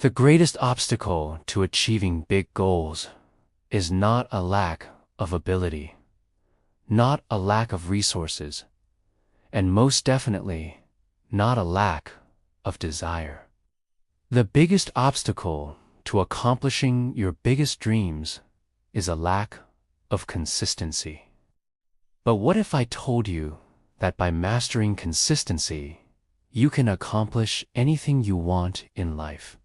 The greatest obstacle to achieving big goals is not a lack of ability, not a lack of resources, and most definitely not a lack of desire. The biggest obstacle to accomplishing your biggest dreams is a lack of consistency. But what if I told you that by mastering consistency, you can accomplish anything you want in life?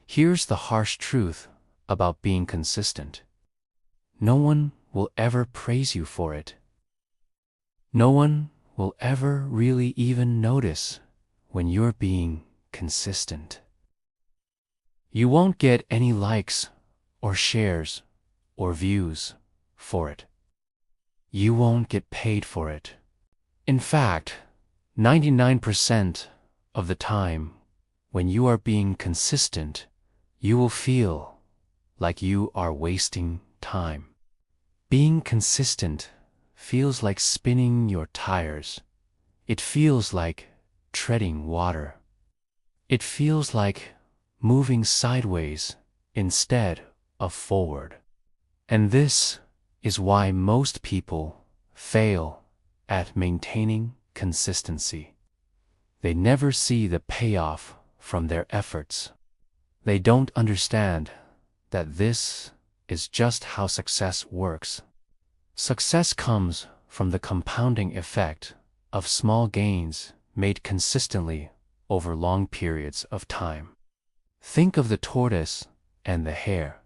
Here's the harsh truth about being consistent. No one will ever praise you for it. No one will ever really even notice when you're being consistent. You won't get any likes or shares or views for it. You won't get paid for it. In fact, 99% of the time, when you are being consistent, you will feel like you are wasting time. Being consistent feels like spinning your tires. It feels like treading water. It feels like moving sideways instead of forward. And this is why most people fail at maintaining consistency. They never see the payoff from their efforts. They don't understand that this is just how success works. Success comes from the compounding effect of small gains made consistently over long periods of time. Think of the tortoise and the hare.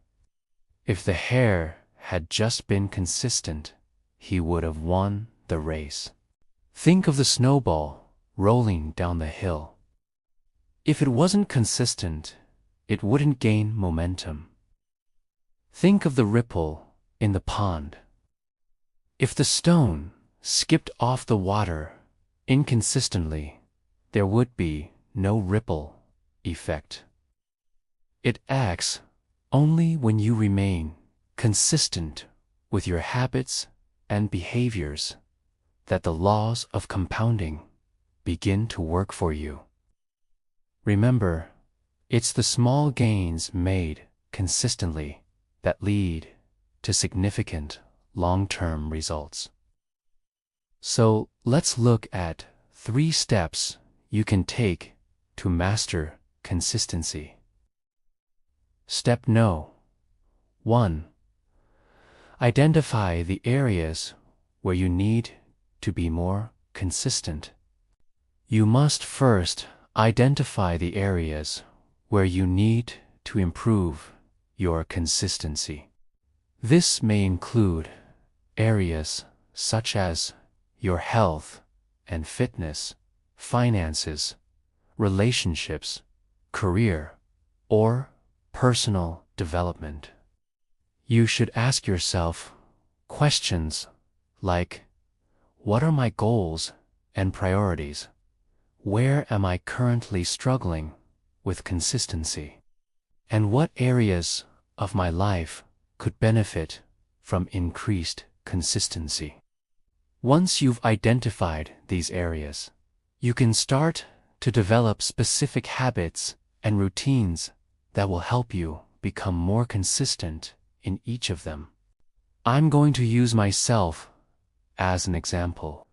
If the hare had just been consistent, he would have won the race. Think of the snowball rolling down the hill. If it wasn't consistent, it wouldn't gain momentum. Think of the ripple in the pond. If the stone skipped off the water inconsistently, there would be no ripple effect. It acts only when you remain consistent with your habits and behaviors that the laws of compounding begin to work for you. Remember, it's the small gains made consistently that lead to significant long-term results. So let's look at 3 steps you can take to master consistency. Step No. 1. Identify the areas where you need to be more consistent. You must first identify the areas where you need to improve your consistency. This may include areas such as your health and fitness, finances, relationships, career, or personal development. You should ask yourself questions like, what are my goals and priorities? Where am I currently struggling with consistency? And what areas of my life could benefit from increased consistency? Once you've identified these areas, you can start to develop specific habits and routines that will help you become more consistent in each of them. I'm going to use myself as an example.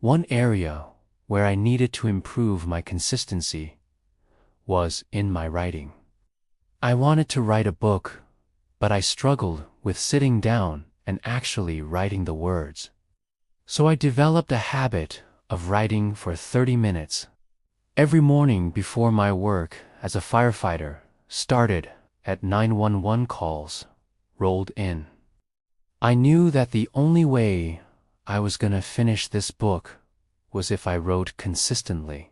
One area where I needed to improve my consistency was in my writing. I wanted to write a book, but I struggled with sitting down and actually writing the words. So I developed a habit of writing for 30 minutes every morning before my work as a firefighter started at 911 calls rolled in. I knew that the only way I was going to finish this book was if I wrote consistently.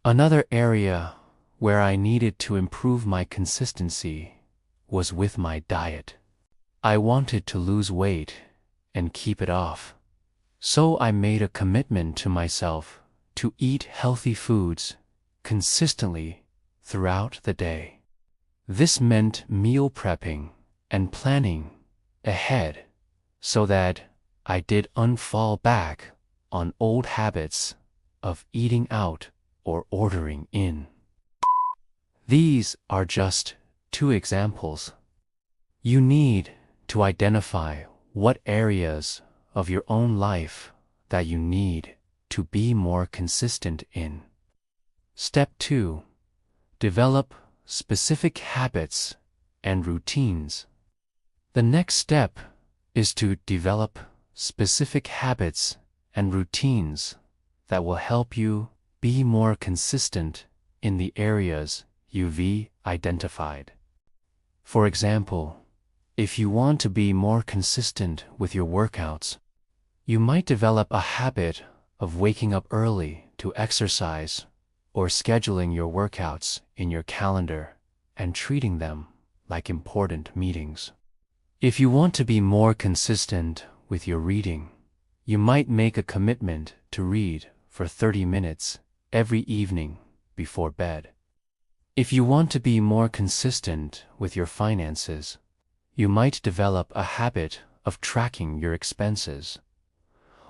Another area where I needed to improve my consistency was with my diet. I wanted to lose weight and keep it off. So I made a commitment to myself to eat healthy foods consistently throughout the day. This meant meal prepping and planning ahead so that I didn't fall back on old habits of eating out or ordering in. These are just two examples. You need to identify what areas of your own life that you need to be more consistent in. Step 2. Develop specific habits and routines. The next step is to develop specific habits and routines that will help you be more consistent in the areas you've identified. For example, if you want to be more consistent with your workouts, you might develop a habit of waking up early to exercise or scheduling your workouts in your calendar and treating them like important meetings. If you want to be more consistent with your reading, you might make a commitment to read for 30 minutes every evening before bed. If you want to be more consistent with your finances, you might develop a habit of tracking your expenses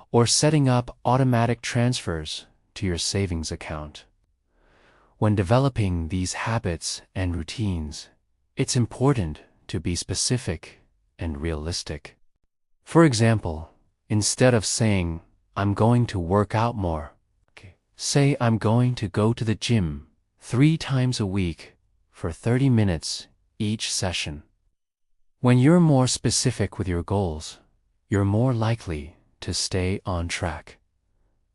or setting up automatic transfers to your savings account. When developing these habits and routines, it's important to be specific and realistic. For example, instead of saying, "I'm going to work out more," say, "I'm going to go to the gym 3 times a week for 30 minutes each session." When you're more specific with your goals, you're more likely to stay on track.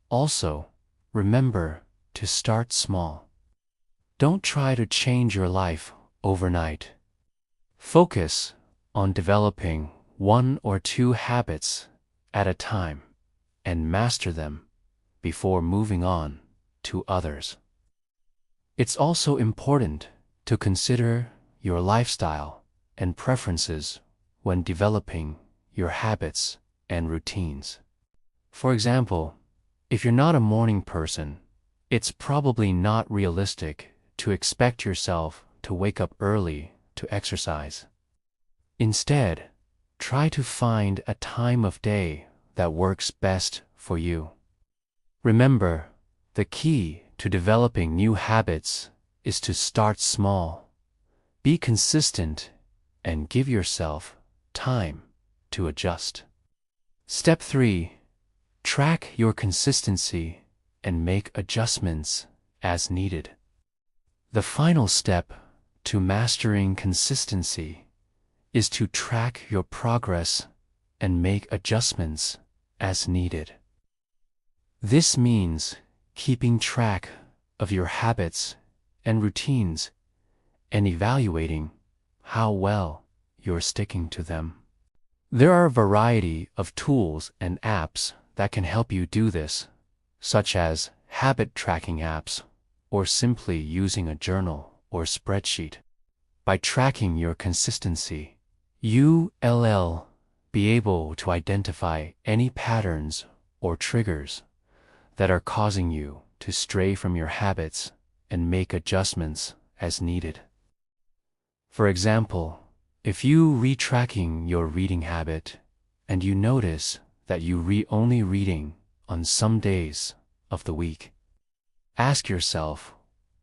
Also, remember to start small. Don't try to change your life overnight. Focus on developing 1 or 2 habits at a time and master them before moving on to others. It's also important to consider your lifestyle and preferences when developing your habits and routines. For example, if you're not a morning person, it's probably not realistic to expect yourself to wake up early to exercise. Instead, try to find a time of day that works best for you. Remember, the key to developing new habits is to start small, be consistent, and give yourself time to adjust. Step 3. Track your consistency and make adjustments as needed. The final step to mastering consistency is to track your progress and make adjustments as needed. This means keeping track of your habits and routines and evaluating how well you're sticking to them. There are a variety of tools and apps that can help you do this, such as habit tracking apps or simply using a journal or spreadsheet. By tracking your consistency, you'll be able to identify any patterns or triggers that are causing you to stray from your habits and make adjustments as needed. For example, if you retracking your reading habit and you notice that you only reading on some days of the week, ask yourself,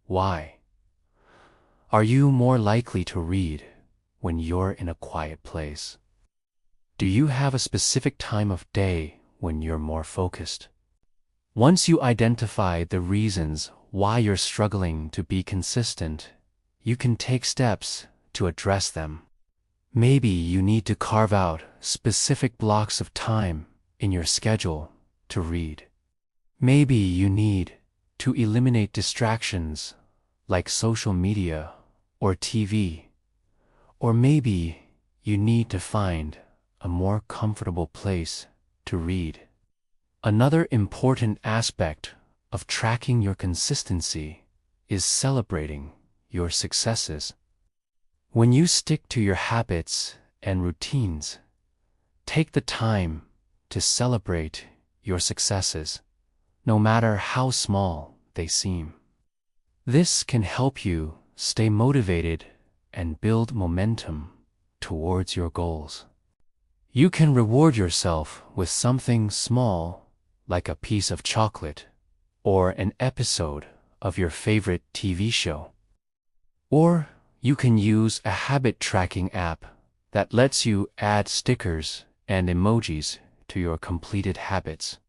why? Are you more likely to read when you're in a quiet place? Do you have a specific time of day when you're more focused? Once you identify the reasons why you're struggling to be consistent, you can take steps to address them. Maybe you need to carve out specific blocks of time in your schedule to read. Maybe you need to eliminate distractions like social media or TV. Or maybe you need to find a more comfortable place to read. Another important aspect of tracking your consistency is celebrating your successes. When you stick to your habits and routines, take the time to celebrate your successes, no matter how small they seem. This can help you stay motivated and build momentum towards your goals. You can reward yourself with something small, like a piece of chocolate or an episode of your favorite TV show. Or you can use a habit tracking app that lets you add stickers and emojis to your completed habits.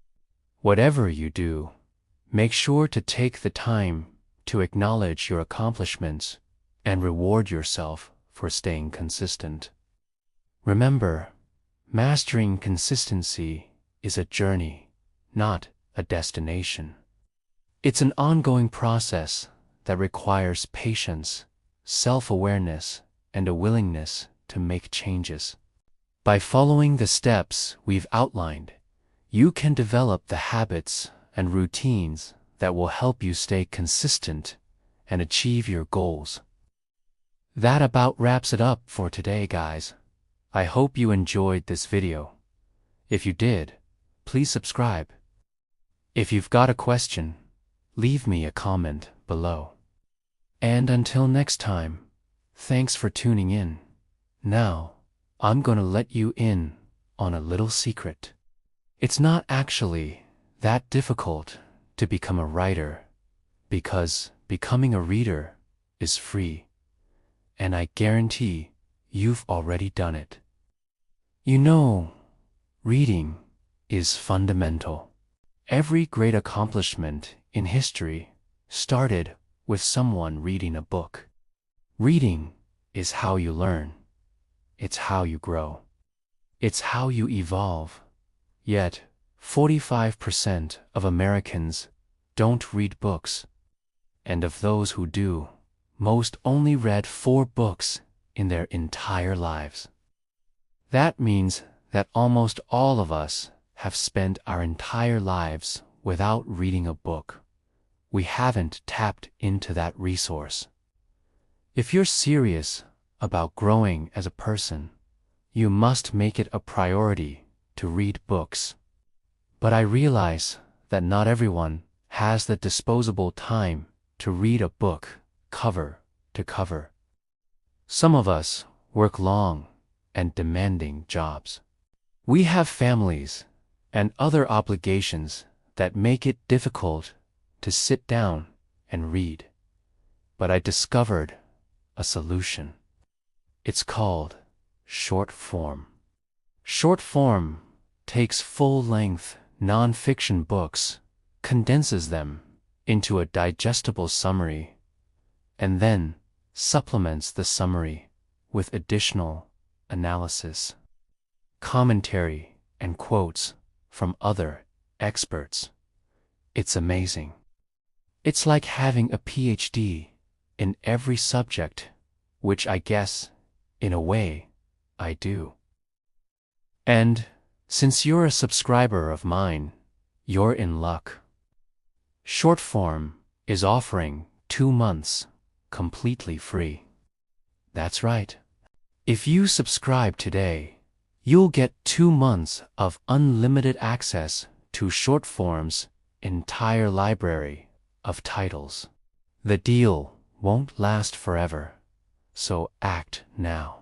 Whatever you do, make sure to take the time to acknowledge your accomplishments and reward yourself for staying consistent. Remember, mastering consistency is a journey, not a destination. It's an ongoing process that requires patience, self-awareness, and a willingness to make changes. By following the steps we've outlined, you can develop the habits and routines that will help you stay consistent and achieve your goals. That about wraps it up for today, guys. I hope you enjoyed this video. If you did, please subscribe. If you've got a question, leave me a comment below. And until next time, thanks for tuning in. Now, I'm gonna let you in on a little secret. It's not actually that difficult to become a writer, because becoming a reader is free, and I guarantee you've already done it. You know, reading is fundamental. Every great accomplishment in history started with someone reading a book. Reading is how you learn. It's how you grow. It's how you evolve. Yet, 45% of Americans don't read books. And of those who do, most only read 4 books in their entire lives. That means that almost all of us have spent our entire lives without reading a book. We haven't tapped into that resource. If you're serious about growing as a person, you must make it a priority to read books. But I realize that not everyone has the disposable time to read a book cover to cover. Some of us work long and demanding jobs. We have families and other obligations that make it difficult to sit down and read. But I discovered a solution. It's called short form. Short form takes full-length non-fiction books, condenses them into a digestible summary, and then supplements the summary with additional analysis, commentary, and quotes from other experts. It's amazing. It's like having a PhD in every subject, which I guess, in a way, I do. And since you're a subscriber of mine, you're in luck. Short form is offering 2 months completely free. That's right. If you subscribe today, you'll get 2 months of unlimited access to short form's entire library of titles. The deal won't last forever, so act now.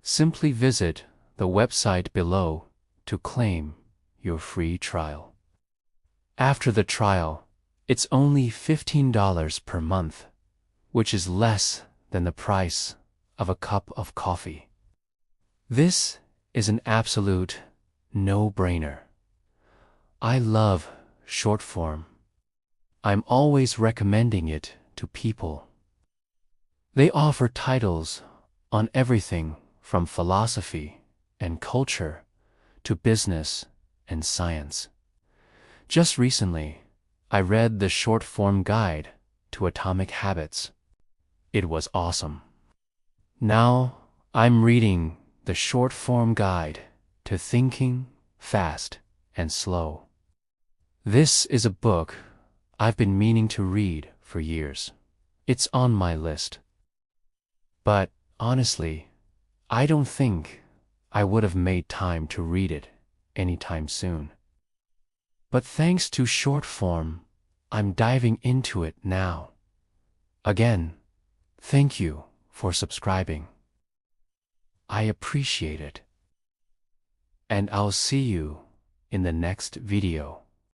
Simply visit the website below to claim your free trial. After the trial, it's only $15 per month, which is less than the price of a cup of coffee. This is an absolute no-brainer. I love short form. I'm always recommending it to people. They offer titles on everything from philosophy and culture to business and science. Just recently, I read the short form guide to Atomic Habits. It was awesome. Now I'm reading the short form guide to Thinking Fast and Slow. This is a book I've been meaning to read for years. It's on my list. But honestly, I don't think I would have made time to read it anytime soon. But thanks to short form, I'm diving into it now. Again, thank you for subscribing. I appreciate it. And I'll see you in the next video.